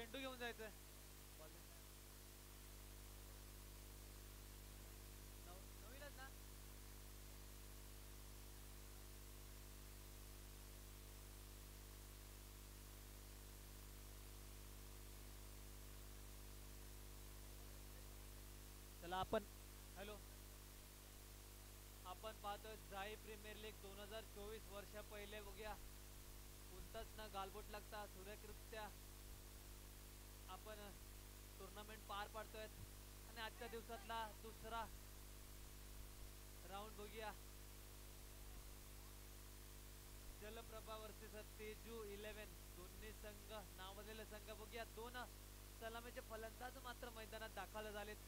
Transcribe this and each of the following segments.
चेंडू घेऊन जायचंय. नवीनच ना. चला आपण हॅलो आपण पाहतोय जाई प्रीमियर लीग 2024 वर्षा पहिले बघूया कोणताच ना गालबोट लागता सुरेखरित्या आपण टुर्नामेंट पार पाडतोय आणि आजच्या दिवसातला दुसरा राऊंड बघूया. जलप्रभा वर्सेस तेजू 11 दोन्ही संघ नावाजलेले संघ बघूया. दोन सलामीचे फलंदाज मात्र मैदानात दाखल झालेत.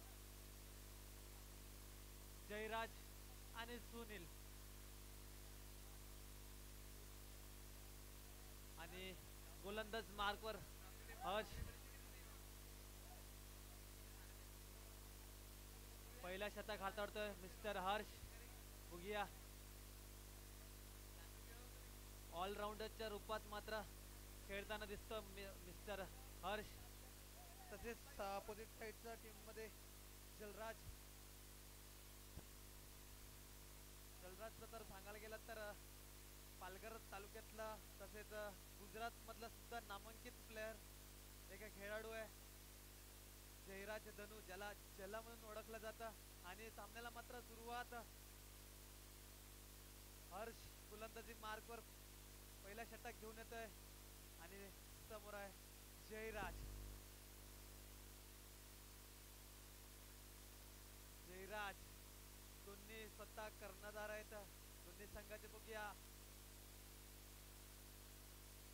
जयराज आणि सुनील आणि गोलंदाज मार्कवर हर्ष. पहिला शतक हाताळतोय मिस्टर हर्ष. बघूया ऑलराऊंडरच्या रूपात मात्र खेळताना दिसतो मिस्टर हर्ष. तसेच अपोजिट साइडच्या टीम मध्ये जलराज तर सांगायला गेला तर पालघर तालुक्यातला तसेच गुजरात मधला सुद्धा नामांकित प्लेयर एक खेळाडू आहे जयराज धनु, ज्याला जला म्हणून ओळखलं जातं. आणि सामन्याला मात्र सुरुवात हर्ष गोलंदाजी मार्कवर पहिला षटक घेऊन येतोय आणि समोर आहे जयराज. दोन्ही स्वतः कर्णधार आहेत दोन्ही संघाचे. बघूया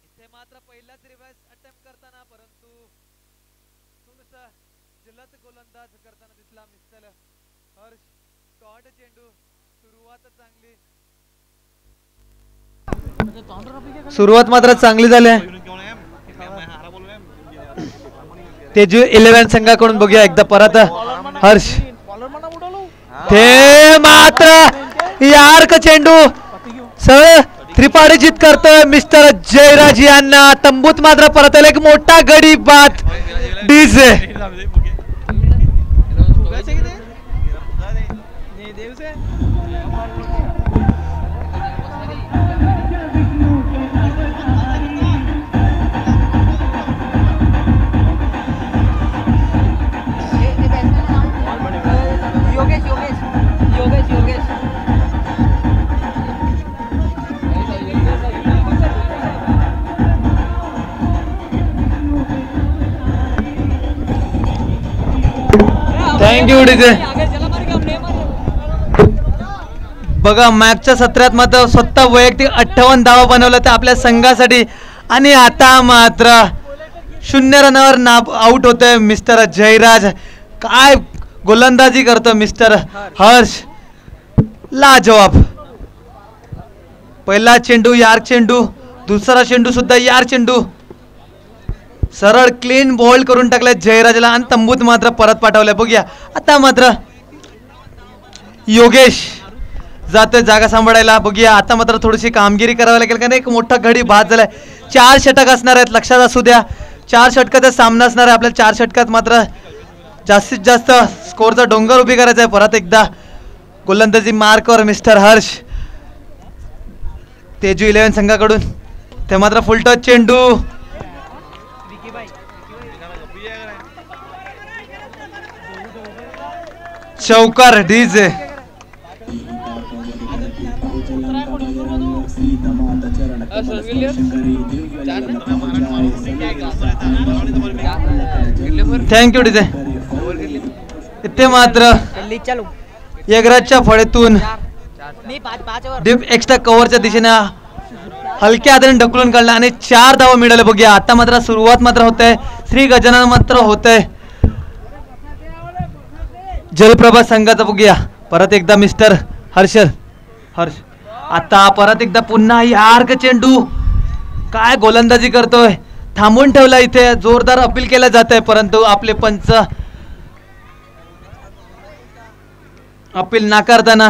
इथे मात्र पहिलाच रिव्हर्स अटेम्प्ट करताना परंतु थोडंसं जलद गोलंदाज करताना दिसला मिस्टर हर्ष. शॉर्ट चेंडू सुरुवात चांगली, सुरुवात मात्र चांगली झाली आहे तेजू 11 संघाकडून. बघूया एकदा परत हर्ष. ते मात्र यार्क चेंडू सर त्रिपाडीजित करतोय मिस्टर जयराज यांना. तंबूत मात्र परत एक मोठा गडी बाद डीजे. Thank you DJ. बघा मागच्या सत्रात मात्र स्वतः वैयक्तिक 58 धावा बनवल्या त्या आपल्या संघासाठी आणि आता मात्र 0 रनवर आउट होतोय मिस्टर जयराज. काय गोलंदाजी करतो मिस्टर हर्ष, लाजवाब. पहिला चेंडू यार्क चेंडू, दुसरा चेंडू सुद्धा यार्क चेंडू. सरळ क्लीन बॉल करून टाकलाय जयराजला आणि तंबूत मात्र परत पाठवलंय. बघूया आता मात्र योगेश जातोय जागा सांभाळायला. बघूया आता मात्र थोडीशी कामगिरी करावी लागेल कारण एक मोठा घडी बाद झालाय. 4 षटक असणार आहेत, लक्षात असू द्या. 4 षटकाचा सामना असणार आहे आपल्याला. 4 षटकात मात्र जास्तीत जास्त स्कोरचा डोंगर उभी करायचा आहे. परत एकदा गोलंदाजी मार्कवर मिस्टर हर्ष तेजू 11 संघाकडून. ते मात्र फुलटॉस चेंडू चौकार डीजे. Thank you DJ. इथे मात्र यगराजच्या फळीतून डीप एक्स्ट्रा कव्हरच्या दिशेने हलक्या हाताने ढकलून काढला आणि 4 धावा मिळाल्या. बघूया आता मात्र सुरुवात मात्र होत आहे. श्री गजानन मात्र होत आहे जलप्रभा संघाचा. बघूया परत एकदा मिस्टर हर्ष. आता परत एकदा पुन्हा यार्क चेंडू. काय गोलंदाजी करतोय, थांबून ठेवला. इथे जोरदार अपील केलं जात आहे परंतु आपले पंच अपील नाकारताना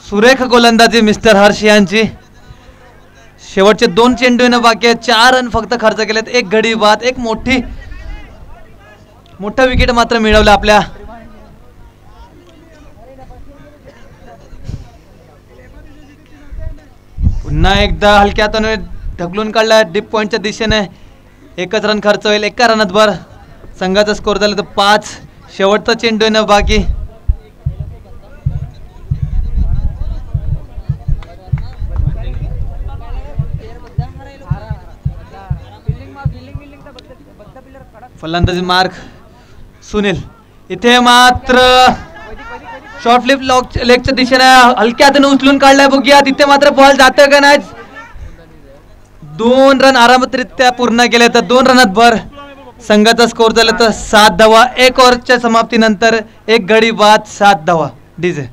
सुरेख गोलंदाजी मिस्टर हर्ष यांची. शेवटचे 2 चेंडू येणं बाकी आहे. 4 रन फक्त खर्च केलेत. एक गडी बाद, एक मोठा विकेट मात्र मिळवलं आपल्या पुन्हा एकदा हलक्या हाताने ढकलून काढला डीप पॉइंटच्या दिशेने. एकच रन खर्च होईल. एका रनात भर संघाचा स्कोर झाला तर 5. शेवटचा चेंडू येणं बाकी. फलंदाजी मार्क सुनील. इथे मात्र शॉर्ट फ्लिप लेगच्या दिशेने हलक्या हाताने उचलून काढलाय. बघूया तिथे मात्र बॉल जातोय का नाही. 2 रन आरामरित्या पूर्ण केले तर 2 रनात भर संघाचा स्कोर झाला तर 7 धावा. 1 ओव्हरच्या समाप्तीनंतर एक गडी बाद, 7 धावा. DJ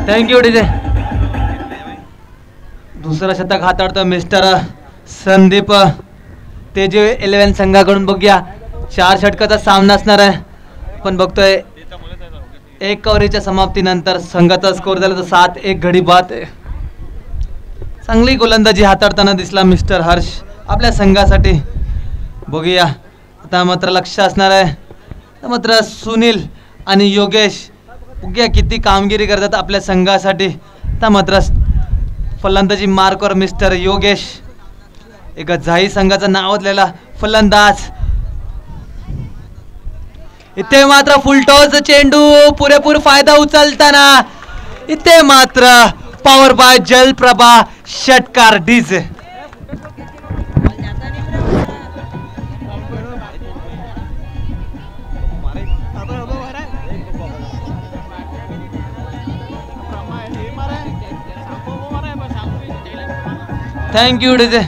thank you DJ. दुसरा शतक हाताळतो मिस्टर संदीप. ते जे 11 संघाकडून बघूया 4 षटकाचा सामना असणार आहे. पण बघतोय 1 ओव्हरीच्या समाप्तीनंतर संघाचा स्कोर झाला तर 7. एक गडी बाद. चांगली गोलंदाजी हाताळताना दिसला मिस्टर हर्ष आपल्या संघासाठी. बघूया आता मात्र लक्ष असणार आहे मात्र सुनील आणि योगेश. बघूया किती कामगिरी करतात आपल्या संघासाठी. आता मात्र फलंदाजी मार्कवर मिस्टर योगेश. एक जाही संघाचं नाव असलेला फलंदाज. इथे मात्र फुलटॉस चेंडू पुरेपूर फायदा उचलताना इथे मात्र पॉवर बाय जलप्रभा षटकार. DJ thank you DJ.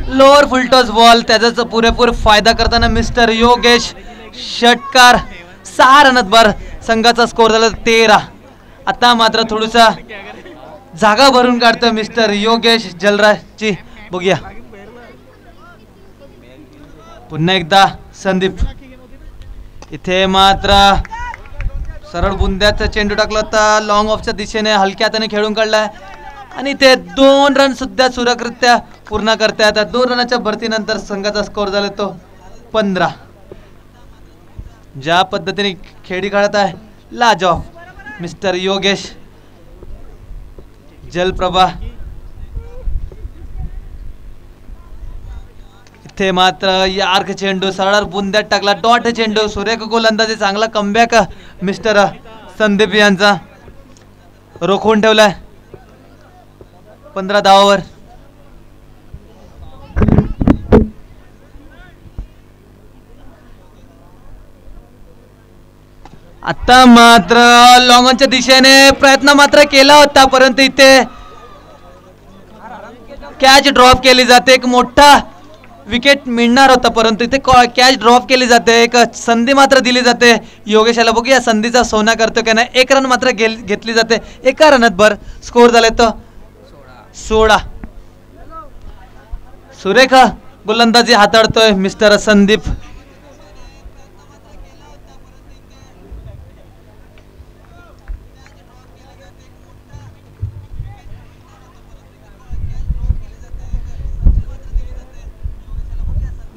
Lower full toss ball त्याचा पुरेपूर फायदा करताना मिस्टर योगेश षटकार. 6 रनात भर संघाचा स्कोर झाला 13. आता मात्र थोडीसा जागा भरून काढतोय मिस्टर योगेश जलराजची. बघूया पुन्हा एकदा संदीप. इथे मात्र सरळ बुंद्याचा चेंडू टाकला होता लॉंग ऑफच्या दिशेने. हलक्या हाताने खेळून काढलाय आणि ते 2 रन सुद्धा सुरक्षितरित्या पूर्ण करतात. 2 रनाच्या भरतीनंतर संघाचा स्कोर झाला तो 15. ज्या पद्धतीने खेळी खेळत आहे लाजवाब मिस्टर योगेश जलप्रभा. इथे मात्र यार्क चेंडू सरळ बुंद्यात टाकला. डॉट चेंडू. सुरेख गोलंदाजी. चांगला कमबॅक मिस्टर संदीप यांचा. रोखून ठेवलाय 15 धावावर. आता मात्र लॉंगॉनच्या दिशेने प्रयत्न मात्र केला होता परंतु इथे कॅच ड्रॉप केली जाते. एक मोठा विकेट मिळणार होता परंतु इथे कॅच ड्रॉप केली जाते. एक संधी मात्र दिली जाते योगेशाला. बघूया संधीचा सोना करतो का नाही. 1 रन मात्र घेतली जाते. 1 रनात भर स्कोर झाले तो 16. सुरेख गोलंदाजी हाताळतोय मिस्टर संदीप.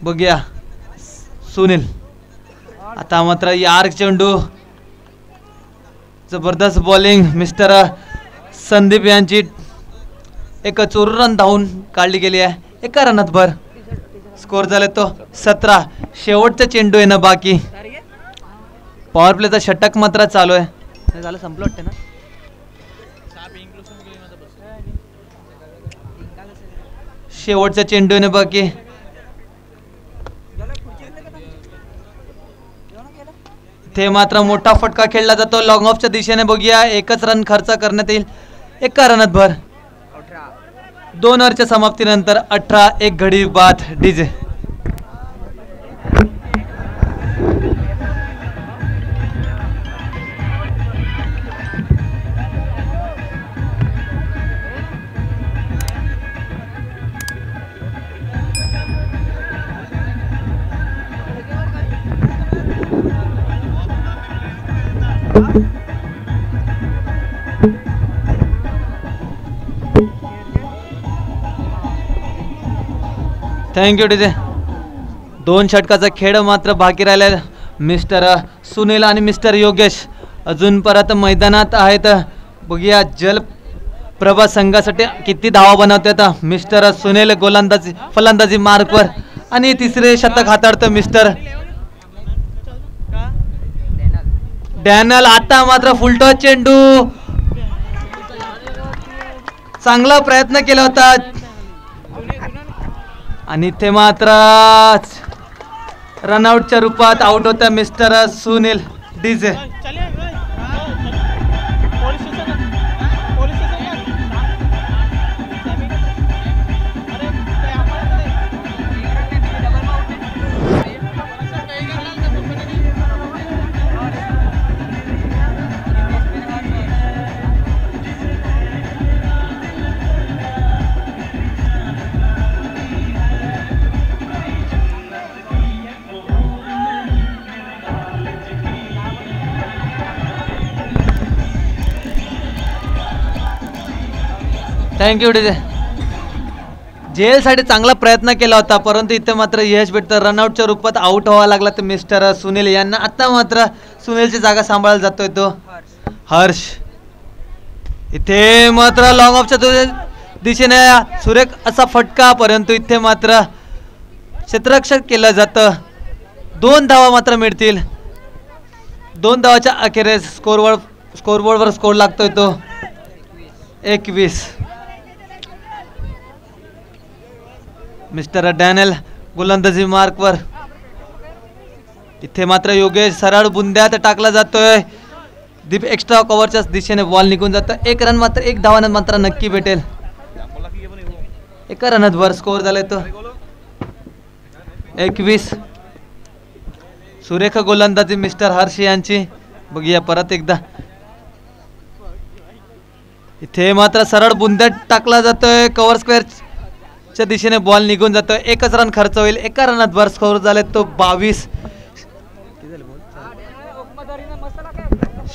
बघूया सुनील. आता मात्र यार्क चेंडू. जबरदस्त बॉलिंग मिस्टर संदीप यांची. एक 4 रन धावून काढली गेली आहे. 1 रनात भर स्कोर झाले तो 17. शेवटचा चेंडू येणं बाकी. पॉवर प्लेचा षटक मात्र चालू आहे. झालं संपलं वाटतं ना. शेवटच्या चेंडूने बाकी ते मात्र मोठा फटका खेळला जातो लॉंग ऑफच्या दिशेने. बघूया एकच रन खर्च करण्यात येईल. एका रनात भर. 2 ओव्हरच्या समाप्तीनंतर 18 घडी बाद. DJ thank you DJ. 2 षटकाचा खेळ मात्र बाकी राहिला. मिस्टर सुनील आणि मिस्टर योगेश अजून परत मैदानात आहेत. बघूया जलप्रभा संघासाठी किती धावा बनवतात. मिस्टर सुनील गोलंदाजी फलंदाजी मार्कवर आणि तिसरे शतक हाताळतं मिस्टर डॅनल. आता मात्र फुलटॉस चेंडू. चांगला प्रयत्न केला होता आणि ते मात्र रनआउटच्या रूपात आउट होता mister Sunil. DJ thank you DJ. जेलसाठी चांगला प्रयत्न केला होता परंतु इथे मात्र यश भेटतं. रनआउटच्या रूपात आउट व्हावा लागला तर मिस्टर सुनील यांना. आता मात्र सुनीलची जागा सांभाळायला जातोय तो हर्ष. इथे मात्र लॉंग ऑफच्या दिशेने सुरेख असा फटका परंतु इथे मात्र क्षेत्ररक्षण केलं जातं. 2 धावा मात्र मिळतील. 2 धावाच्या अखेरीस स्कोरबोर्डवर स्कोर लागतोय तो 21. मिस्टर डॅनियल गोलंदाजी मार्कवर. इथे मात्र योगेश सरळ बुंद्यात टाकला जातोय. दीप एक्स्ट्रा कव्हरच्या दिशेने बॉल निघून जातो. 1 रन मात्र 1 धावानं मात्र नक्की भेटेल. 1 रनात वर स्कोर झालाय तो 21. सुरेख गोलंदाजी मिस्टर हर्ष यांची. बघूया परत एकदा. इथे मात्र सरळ बुंद्यात टाकला जातोय. कव्हर स्क्वेअर च्या दिशेने बॉल निघून जातोय. 1च रन खर्च होईल. 1 रनात वर स्कोर झाले तो 22.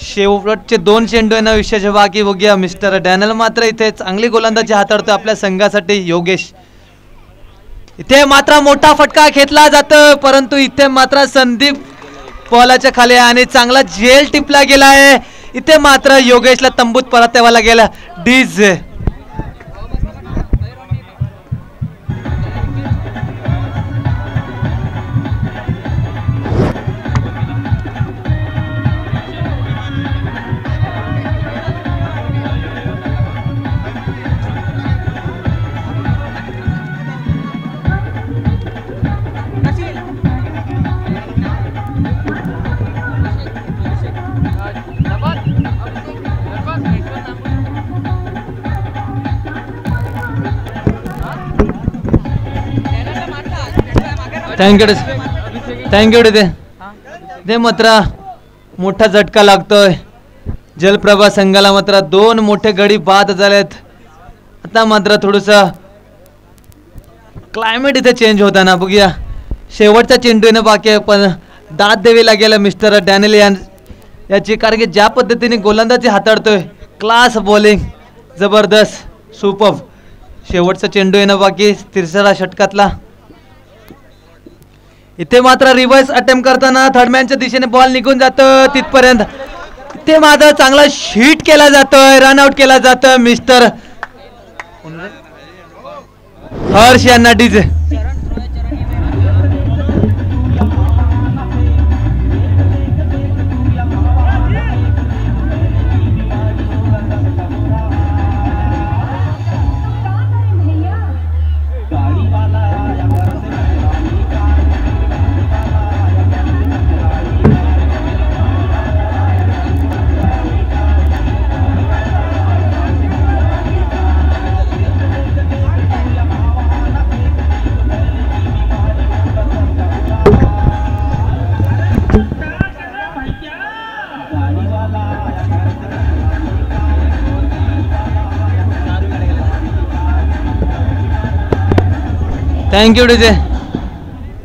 शेवटचे 2 चेंडू यांना विशेष बाकी. बघूया मिस्टर डॅनल मात्र इथे चांगली गोलंदाजी हाताळतोय आपल्या संघासाठी योगेश. इथे मात्र मोठा फटका घेतला जातो परंतु इथे मात्र संदीप बॉलाच्या खाली आणि चांगला झेल टिपला गेला आहे. इथे मात्र योगेशला तंबूत परत यावा लागेल. डीजे थँक्यू ते मात्र मोठा झटका लागतोय. जलप्रभा संघाला मात्र 2 मोठे गडी बाद झालेत. आता मात्र थोडस क्लायमेट इथे चेंज होताना. बघूया शेवटचा चेंडू येणं बाकी आहे पण दाद द्यावी लागेल मिस्टर डॅनियल याची. कारण की ज्या पद्धतीने गोलंदाजी हाताळतोय क्लास बॉलिंग जबरदस्त सुपर. शेवटचा चेंडू येणं बाकी 3रा षटकातला. इथे मात्र रिव्हर्स अटेम्प्ट करताना थर्डमॅनच्या दिशेने बॉल निघून जातं तिथपर्यंत. इथे मात्र चांगला हिट केला जातोय. रनआउट केला जातं मिस्टर हर्ष यांना. DJ thank you DJ.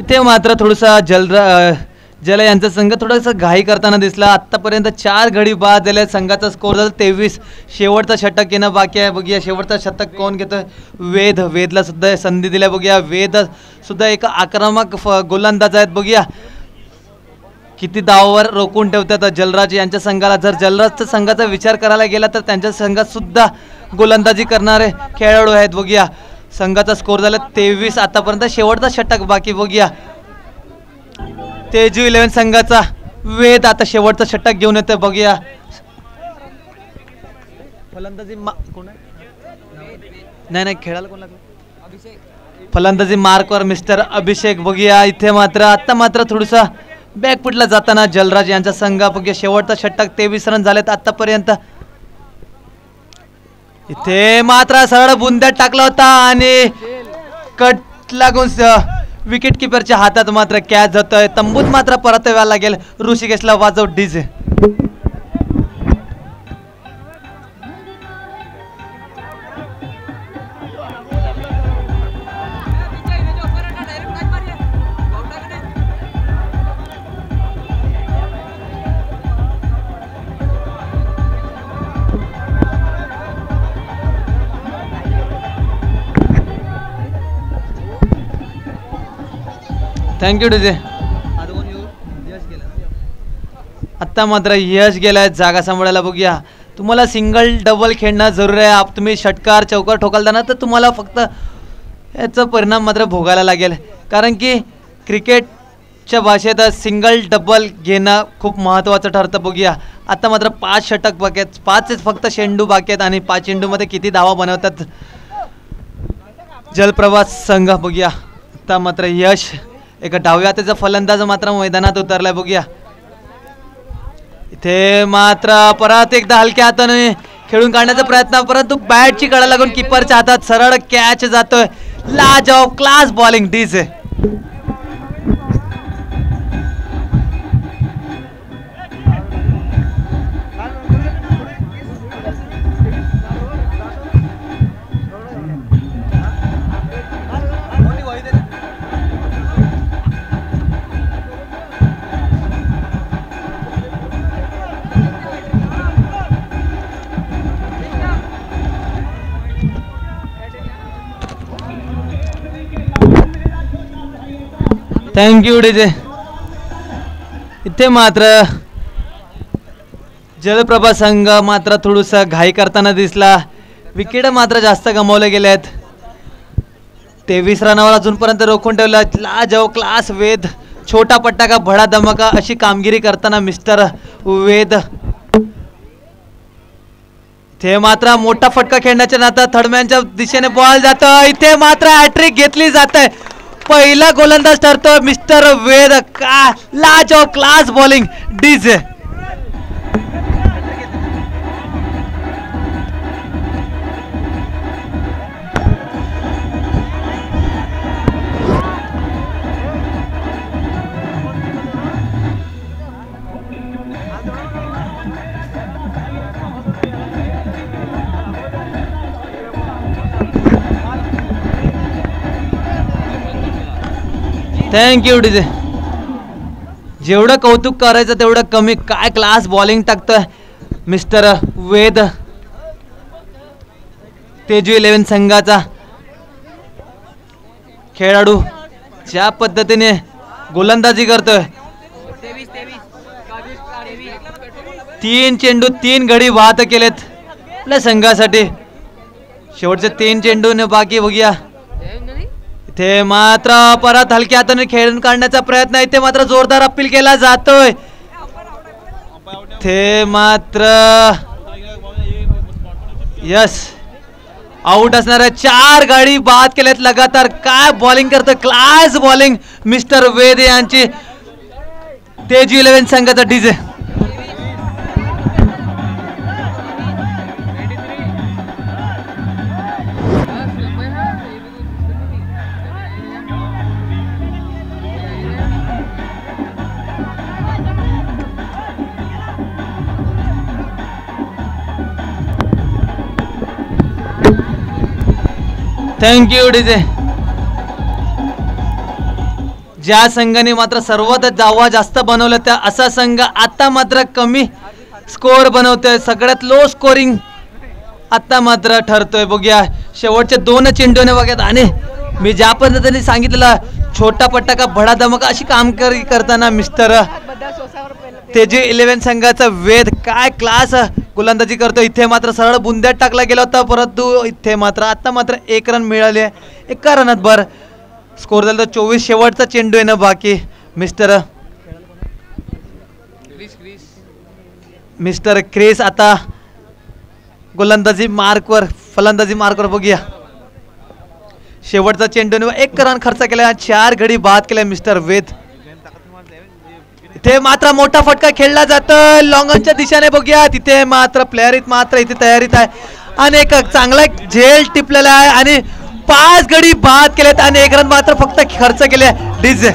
इथे मात्र थोडासा जल यांचा संघ थोडासा घाई करताना दिसला. आतापर्यंत 4 गडी बाद झाले. संघाचा स्कोर झाला 23. शेवटचा षटक येणं बाकी आहे. बघूया शेवटचा षटक कोण घेतोय. वेदला सुद्धा संधी दिल्या. बघूया वेद सुद्धा एक आक्रमक गोलंदाज आहेत. बघूया किती धावावर रोखून ठेवतात जलराज यांच्या संघाला. जर जलराजच्या संघाचा विचार करायला गेला तर त्यांच्या संघात सुद्धा गोलंदाजी करणारे खेळाडू आहेत. बघूया संघाचा स्कोर झाला 23. आतापर्यंत शेवटचा षटक बाकी. बघूया तेजू 11 संघाचा वेद आता शेवटचा षटक घेऊन येतोय. बघूया फलंदाजी नाही खेळायला कोण लागलं. फलंदाजी मार्कवर मिस्टर अभिषेक. बघूया इथे मात्र आता मात्र थोडंसं बॅकफुटला जाताना जलराज यांचा संघ. बघूया शेवटचा षटक 23 रन झालेत आतापर्यंत. इथे मात्र सरळ बुंद्यात टाकला होता आणि कट लागून विकेट किपरच्या हातात मात्र कॅच जातोय. तंबूत मात्र परत यायला लागेल. ऋषिकेशला वाजव डीजे. Thank you DJ. आत्ता मात्र यश गेलाय जागा सांभाळायला. बघूया तुम्हाला सिंगल डबल खेळणं जरूर आहे. तुम्ही षटकार चौकार ठोकालताना तर तुम्हाला फक्त याचा परिणाम मात्र भोगायला लागेल. कारण की क्रिकेटच्या भाषेत सिंगल डबल घेणं खूप महत्त्वाचं ठरतं. बघूया आता मात्र 5 षटक बाकी आहेत. 5 फक्त चेंडू बाकी आहेत आणि 5 चेंडूमध्ये किती धावा बनवतात जलप्रवास संघ. बघूया आता मात्र यश एक डाव्या त्याचा फलंदाज मात्र मैदानात उतरलाय. बघूया इथे मात्र परत एकदा हलक्या हाताने खेळून काढण्याचा प्रयत्न, परंतु बॅटची कडा लागून किपरच्या हातात सरळ कॅच जातोय. लाजवाब class bowling DJ. Thank you DJ. इथे मात्र जलप्रभा संघ मात्र थोडंसं घाई करताना दिसला. विकेट मात्र जास्त गमावले गेले आहेत. 23 रनावर अजूनपर्यंत रोखून ठेवला. लाजवाब क्लास वेद. छोटा पट्टा का बडा धमाका अशी कामगिरी करताना मिस्टर वेद. इथे मात्र मोठा फटका खेळण्याच्या नादात थडम्यांच्या दिशेने बॉल जातो. इथे मात्र हॅट्रिक घेतली जाते. पहिला गोलंदाज ठरतो मिस्टर वेद. का लाजवाब class bowling DJ. Thank you DJ. जेवढं कौतुक करायचं तेवढं कमी. काय क्लास बॉलिंग टाकतोय मिस्टर वेद. तेजू 11 संघाचा खेळाडू ज्या पद्धतीने गोलंदाजी करतोय. 3 चेंडू 3 गडी बाद केलेत आपल्या संघासाठी. शेवटचे 3 चेंडूने बाकी. बघूया इथे मात्र परत हलक्या हाताने खेळून काढण्याचा प्रयत्न. इथे मात्र जोरदार अपील केला जातोय. इथे मात्र यस आउट असणाऱ्या 4 गाडी बाद केल्यात लगातार. काय बॉलिंग करतोय क्लास बॉलिंग मिस्टर वेद यांची. तेजू 11 संघाचा डीजे. Thank you DJ. ज्या संघाने मात्र सर्वात धावा जास्त बनवल्या त्या असा संघ आता मात्र कमी स्कोअर बनवतोय. सगळ्यात लो स्कोरिंग आता मात्र ठरतोय. बघूया शेवटचे 2 चेंडूने बघा. आणि मी ज्या पद्धतीने सांगितलं छोटा पट्टा का बडा धमाका अशी कामगिरी करताना मिस्टर तेजी 11 संघाचा वेद काय क्लास गोलंदाजी करतो. इथे मात्र सरळ बुंद्यात टाकला गेला होता परंतु इथे मात्र आता मात्र 1 रन मिळाले. 1 रनात भर स्कोर झाला 24. शेवटचा चेंडू येणं बाकी. मिस्टर क्रिस आता गोलंदाजी मार्कवर फलंदाजी मार्कवर. बघूया शेवटचा चेंडू 1 रन खर्च केला. 4 गडी बाद केला मिस्टर वेद. इथे मात्र मोठा फटका खेळला जातं लॉंगॉनच्या दिशेने. बघूया तिथे मात्र प्लेयर मात्र इथे तयारीत आहे आणि एक चांगला झेल टिपलेला आहे आणि 5 गडी बाद केलेत आणि 1 रन मात्र फक्त खर्च केले. डीजे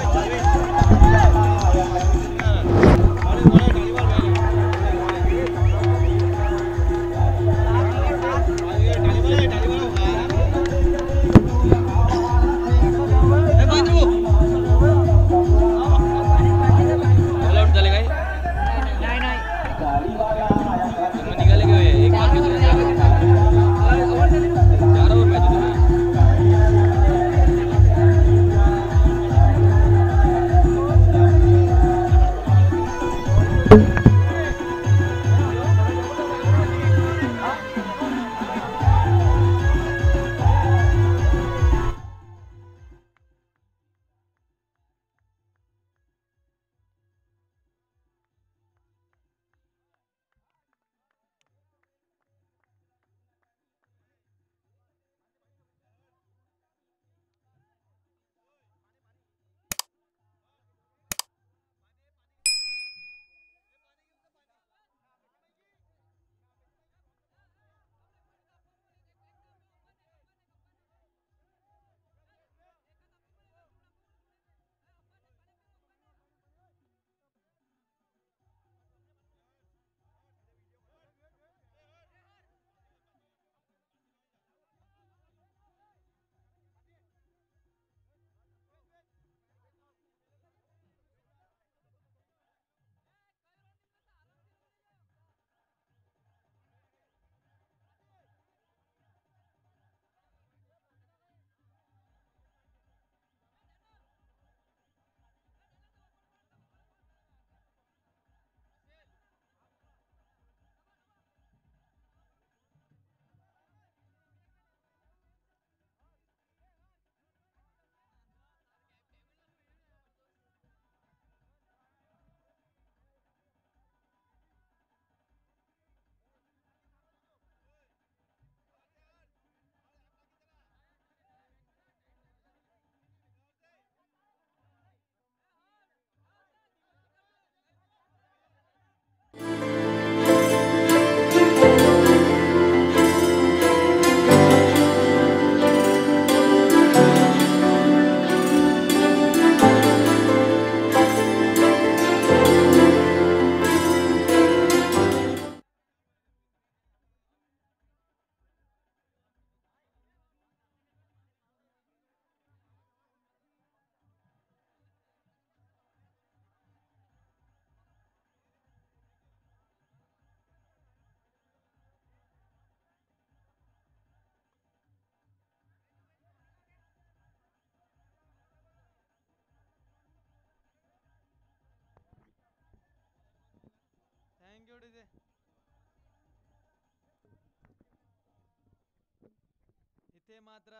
इथे मात्र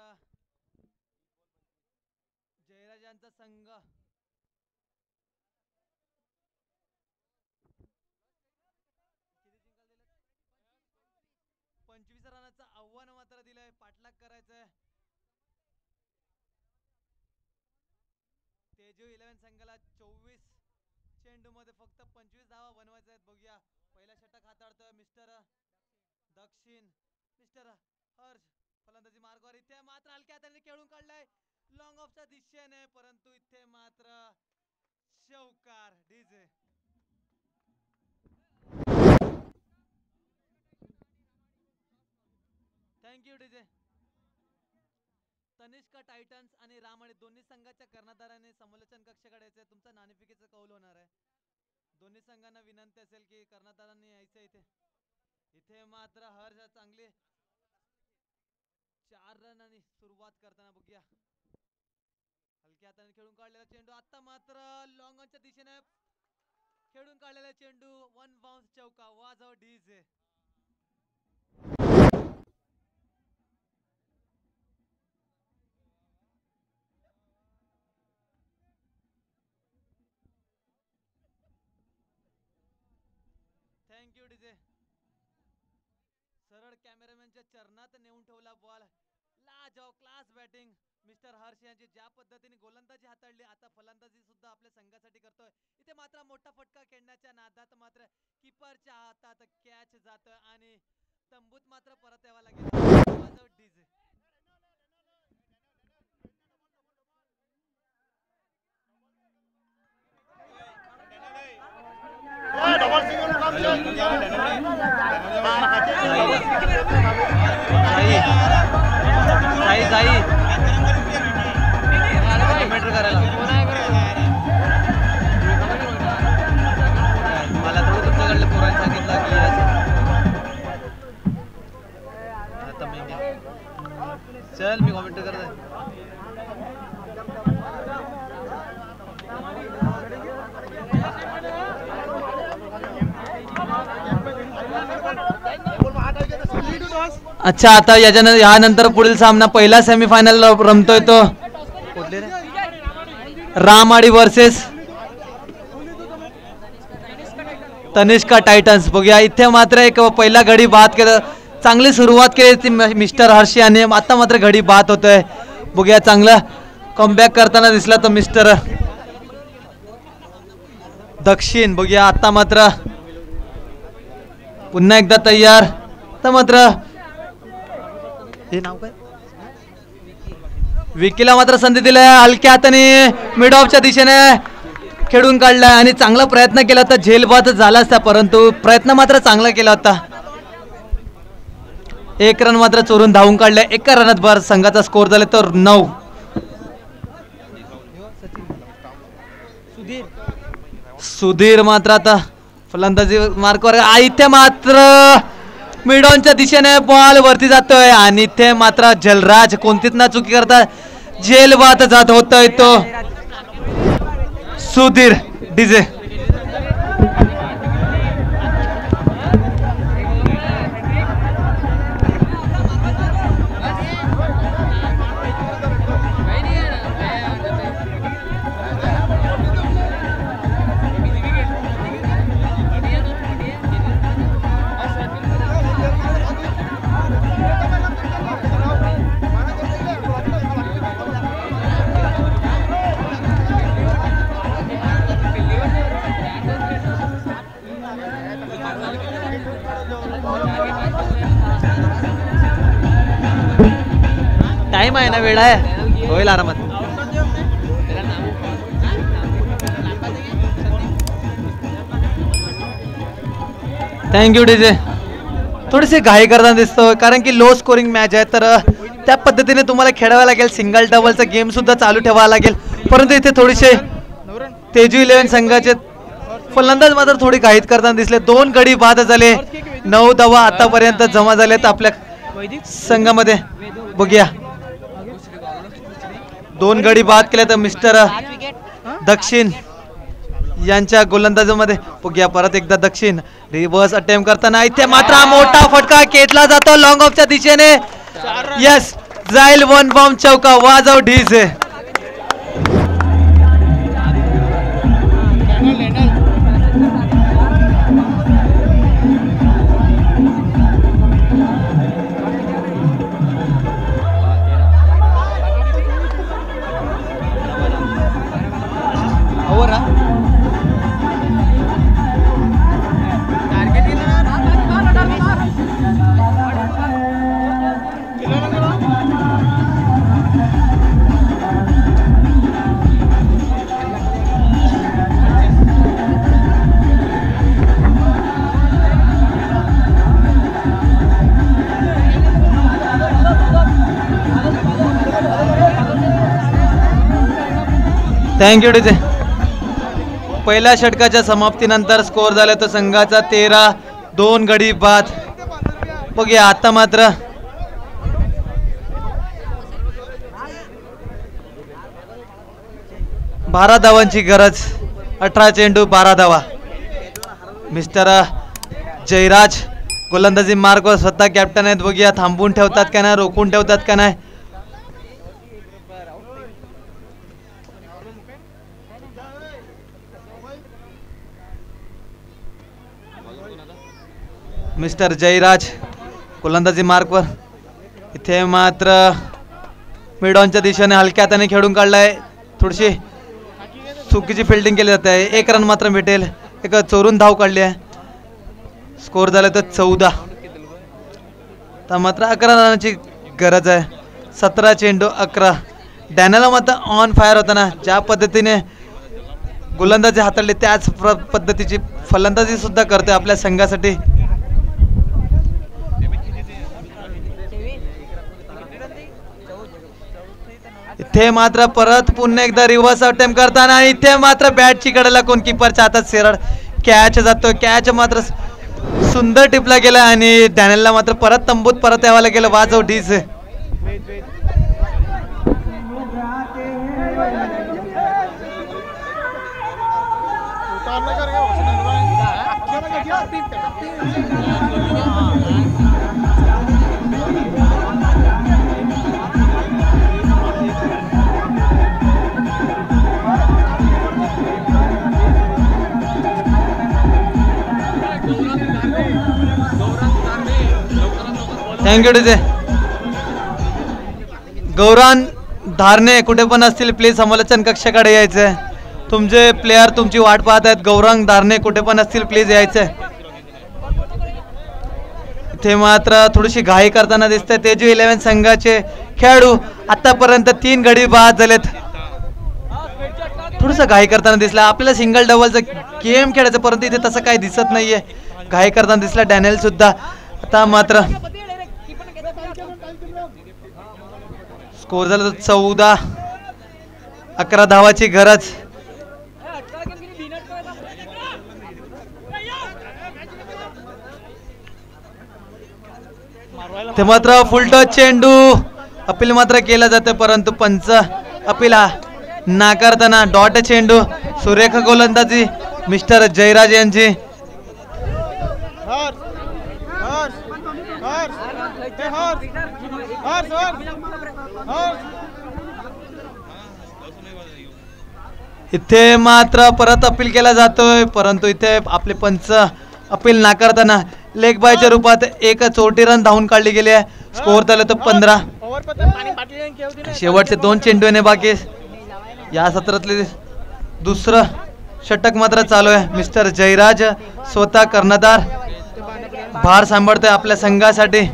जयराजांचा संघ 25 रनाचं आव्हान मात्र दिलंय. पाठलाग करायचंय. तेजू 11 संघाला 24 चेंडू मध्ये फक्त 25 धावा बनवायच्या आहेत. बघूया पहिला षटक हाताळतोय मिस्टर दक्षिण. मिस्टर हर्ष फलंदाजी मार्गावर. इथे मात्र हलक्या हाताने खेळून काढलाय लॉंग ऑफच्या दिशेने परंतु इथे मात्र चौकार. DJ thank you DJ. Tanishka Titans आणि रामाडी दोन्ही संघाच्या कर्णधाराने समालोचन कक्षाकडे यायचं. तुमचा नाणेफेकीचा कौल होणार आहे. दोन्ही संघांना विनंती असेल की कर्णधारांनी यायचं इथे. इथे मात्र हर्ष चांगली 4 रनांनी सुरुवात करताना बघूया. हलक्या हाताने खेळून काढलेला चेंडू आता मात्र लॉंग ऑनच्या दिशेने खेळून काढलेला चेंडू 1 बाउन्स चौका. वाजव डीजे. Thank you DJ. सरळ कॅमेरामॅनच्या चरणात नेऊन ठेवला बॉल. लाजवाब क्लास बॅटिंग मिस्टर हर्ष यांची. ज्या पद्धतीने गोलंदाजी हाताळली आता फलंदाजी सुद्धा आपल्या संघासाठी करतोय. इथे मात्र मोठा फटका खेळण्याच्या नादात मात्र कीपरच्या हातात कॅच जात आणि तंबूत मात्र परत यावं लागेल. डीजे. मला थोडं तुमच्याकडलं पोरांनी सांगितलं की आता मी चल मी कॉमेंट करत आहे. अच्छा आता यानंतर पुढील सामना पहिला सेमीफायनल रमतोय तो रामाडी वर्सेस तनिष्का टायटन्स. बघूया इथे मात्र एक पहिला घडी बाद केलं. चांगली सुरुवात केली ती मिस्टर हर्ष याने. आता मात्र घडी बाद होतोय. बघूया चांगला कमबॅक करताना दिसला तो मिस्टर दक्षिण. बघूया आता मात्र पुन्हा एकदा तयार. तर मात्र हे नाव काय विकीला मात्र संधी दिलाय. हलक्या हाताने मिड ऑफच्या दिशेने खेळून काढलाय आणि चांगला प्रयत्न केला होता. झेलबाद झाला असता परंतु प्रयत्न मात्र चांगला केला होता. 1 रन मात्र चोरून धावून काढलाय. 1 रनात भर संघाचा स्कोर झाला तर 9. सुधीर मात्र आता फलंदाजी मार्कवर. इथे मात्र मिडॉनच्या दिशेने बॉल वरती जातोय आणि इथे मात्र जलराज कोणतीच ना चुकी करता जेलबाद जात होतोय तो सुधीर डीजे. टाइम आहे ना, वेळ आहे, होईल आरामात. Thank you DJ. थोडीशी घाई करताना दिसतो कारण की लो स्कोरिंग मॅच आहे, तर त्या पद्धतीने तुम्हाला खेळावं लागेल. सिंगल डबलचा गेम सुद्धा चालू ठेवावा लागेल. परंतु इथे थोडेसे तेजू 11 संघाचे फलंदाज मात्र थोडी घाईत करताना दिसले. 2 गडी बाद झाले. 9 धावा आतापर्यंत जमा झालेत आपल्या संघामध्ये. बघूया 2 गडी बाद केले तर मिस्टर दक्षिण यांच्या गोलंदाजीमध्ये. बघूया परत एकदा दक्षिण रिव्हर्स अटेम्प्ट करताना इथे मात्र मोठा फटका खेचला जातो लॉंग ऑफच्या दिशेने. यस, जाईल 1 बॉम्ब चौका. वाजव डीजे. Thank you DJ. पहिल्या षटकाच्या समाप्तीनंतर स्कोर झाला तो संघाचा 13-2 गडी बाद. बघूया आता मात्र बारा धावांची गरज. 18 चेंडू 12 धावा. मिस्टर जयराज गोलंदाजी मार्गवर स्वतः कॅप्टन आहेत. बघूया थांबवून ठेवतात का नाही, रोखून ठेवतात का नाही. मिस्टर जयराज गोलंदाजी मार्कवर. इथे मात्र मिडॉनच्या दिशेने हलक्या हाताने खेळून काढलाय. थोडीशी चुकीची फिल्डिंग केली जाते. 1 रन मात्र भेटेल. एक चोरून धाव काढली आहे. स्कोर झाला तर 14. तर मात्र 11 रनाची गरज आहे. 17 चेंडू 11. डॅनला मात्र ऑन फायर होता ना. ज्या पद्धतीने गोलंदाजी हाताळली त्याच पद्धतीची फलंदाजी सुद्धा करतोय आपल्या संघासाठी. इथे मात्र परत पुन्हा एकदा रिव्हर्स अटेम्प्ट करताना इथे मात्र बॅटची कडेला कोण कीपरच्या हातात सरळ कॅच जातो. कॅच मात्र सुंदर टिपला गेला आणि डॅनियलला मात्र परत तंबूत परत यावं गेलं. वाजव डीज. Thank you DJ. गौरान धारणे कुठे पण असतील प्लीज समालोचन कक्षाकडे यायचंय. तुमचे प्लेयर तुमची वाट पाहत आहेत. गौरांग धारणे कुठे पण असतील प्लीज यायचंय. इथे मात्र थोडीशी घाई करताना दिसतंय तेजू 11 संघाचे खेळाडू. आतापर्यंत 3 गडी बाद झालेत. थोडस घाई करताना दिसलं. आपल्याला सिंगल डबलचं गेम खेळायचं परंतु इथे तसं काही दिसत नाहीये. घाई करताना दिसला डॅनियल सुद्धा. आता मात्र स्कोर झाला 14. 11 धावाची गरज. ते मात्र फुल टच चेंडू अपील मात्र केला जातं परंतु पंच अपील हा नाकारताना. डॉट चेंडू. सुरेख गोलंदाजी मिस्टर जयराज यांची. इथे मात्र परत अपील केला जातोय परंतु इथे आपले पंच अपील नाकारताना लेग बायच्या रूपात एक 40 रन धावून काढली गेली आहे. स्कोर झाला तो 15. शेवटचे 2 चेंडूने बाकी. या सत्रातले दुसरं षटक मात्र चालू आहे. मिस्टर जयराज स्वतः कर्णधार भार सांभाळतोय आपल्या संघासाठी.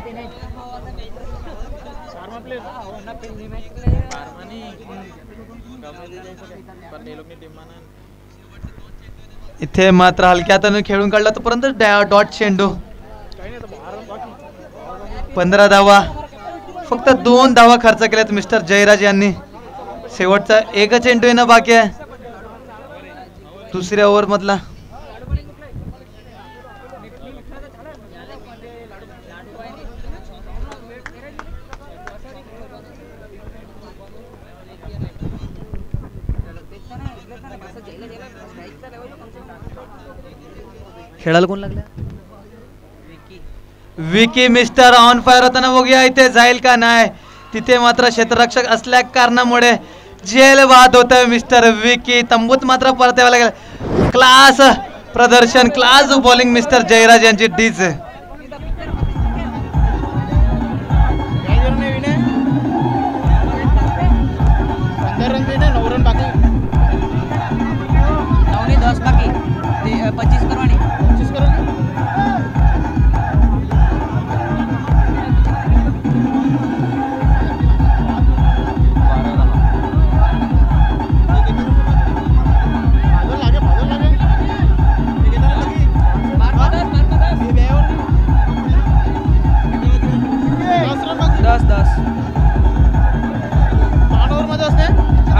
इथे मात्र हलक्या हाताने खेळून काढला तोपर्यंत डॉट चेंडू. 15 धावा. फक्त 2 धावा खर्च केल्यात मिस्टर जयराज यांनी. शेवटचा 1 चेंडू येणं बाकी आहे दुसऱ्या ओव्हर मधला. खेळायला कोण लागला. विकी मिस्टर ऑन फायर होताना. बघूया इथे जाईल का नाही. तिथे मात्र क्षेत्ररक्षक असल्या कारणामुळे जेल वाद होत आहे. मिस्टर विकी तंबूत मात्र परत यावं लागेल. क्लास प्रदर्शन क्लास बॉलिंग मिस्टर जयराज यांची डीज.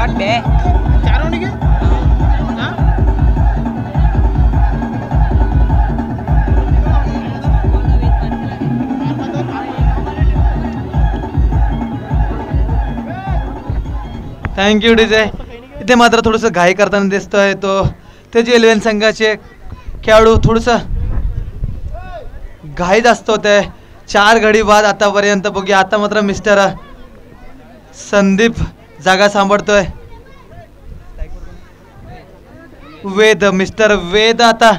आठ बे चार होने के थँक्यू डीजे. इथे मात्र थोडंसं घाई करताना दिसतोय तो त्याचे 11 संघाचे खेळाडू. थोडंसं घाई जास्त होत आहे. 4 गडी बाद आतापर्यंत. बघूया आता मात्र मिस्टर संदीप जागा सांभाळतोय. वेद, मिस्टर वेद आता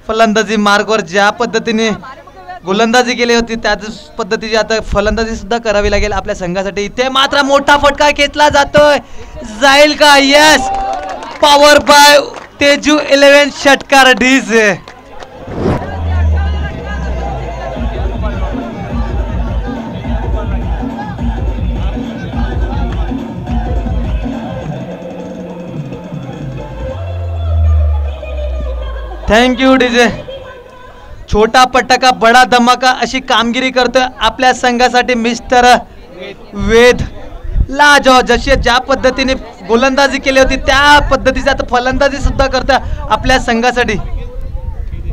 फलंदाजी मार्गवर ज्या पद्धतीने गोलंदाजी केली होती त्याच पद्धतीची आता फलंदाजी सुद्धा करावी लागेल आपल्या संघासाठी. इथे मात्र मोठा फटका खेचला जातोय. जाईल का? यस, पॉवर बाय तेजू 11 षटकार ढीज. Thank you DJ. छोटा पटका बडा धमाका अशी कामगिरी करतोय आपल्या संघासाठी मिस्टर वेद. लाजो जशी ज्या पद्धतीने गोलंदाजी केली होती त्या पद्धतीची आता फलंदाजी सुद्धा करतोय आपल्या संघासाठी.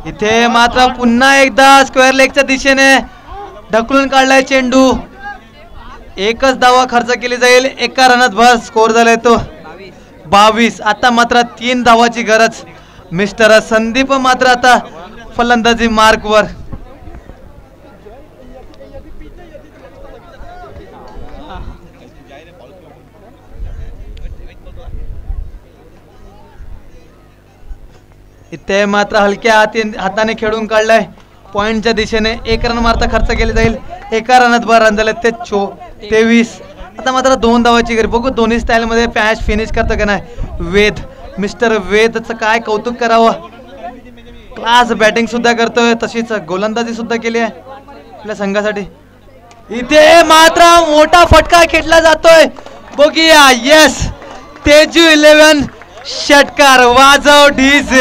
इथे मात्र पुन्हा एकदा स्क्वेअर लेगच्या दिशेने ढकलून काढलाय चेंडू. एकच धावा खर्च केली जाईल. एका रनात बस स्कोर झालाय तो 22. आता मात्र 3 धावाची गरज. मिस्टर संदीप मात्र आता फलंदाजी मार्कवर. इथे मात्र हलक्या हाताने खेळून काढलाय पॉइंटच्या दिशेने. 1 रन मारता खर्च केले जाईल. एका रनात 12 रन झाले ते 23. आता मात्र 2 धावाची गरज. बघू दोन्ही स्टाईल मध्ये पॅच फिनिश करतो का नाही वेद. मिस्टर वेदचं काय कौतुक करावं. क्लास बॅटिंग सुद्धा करतोय तशीच गोलंदाजी सुद्धा केली आहे आपल्या संघासाठी. इथे मात्र मोठा फटका खेचला जातोय. बघूया. यस, तेजू 11 षटकार. वाजव ढीज.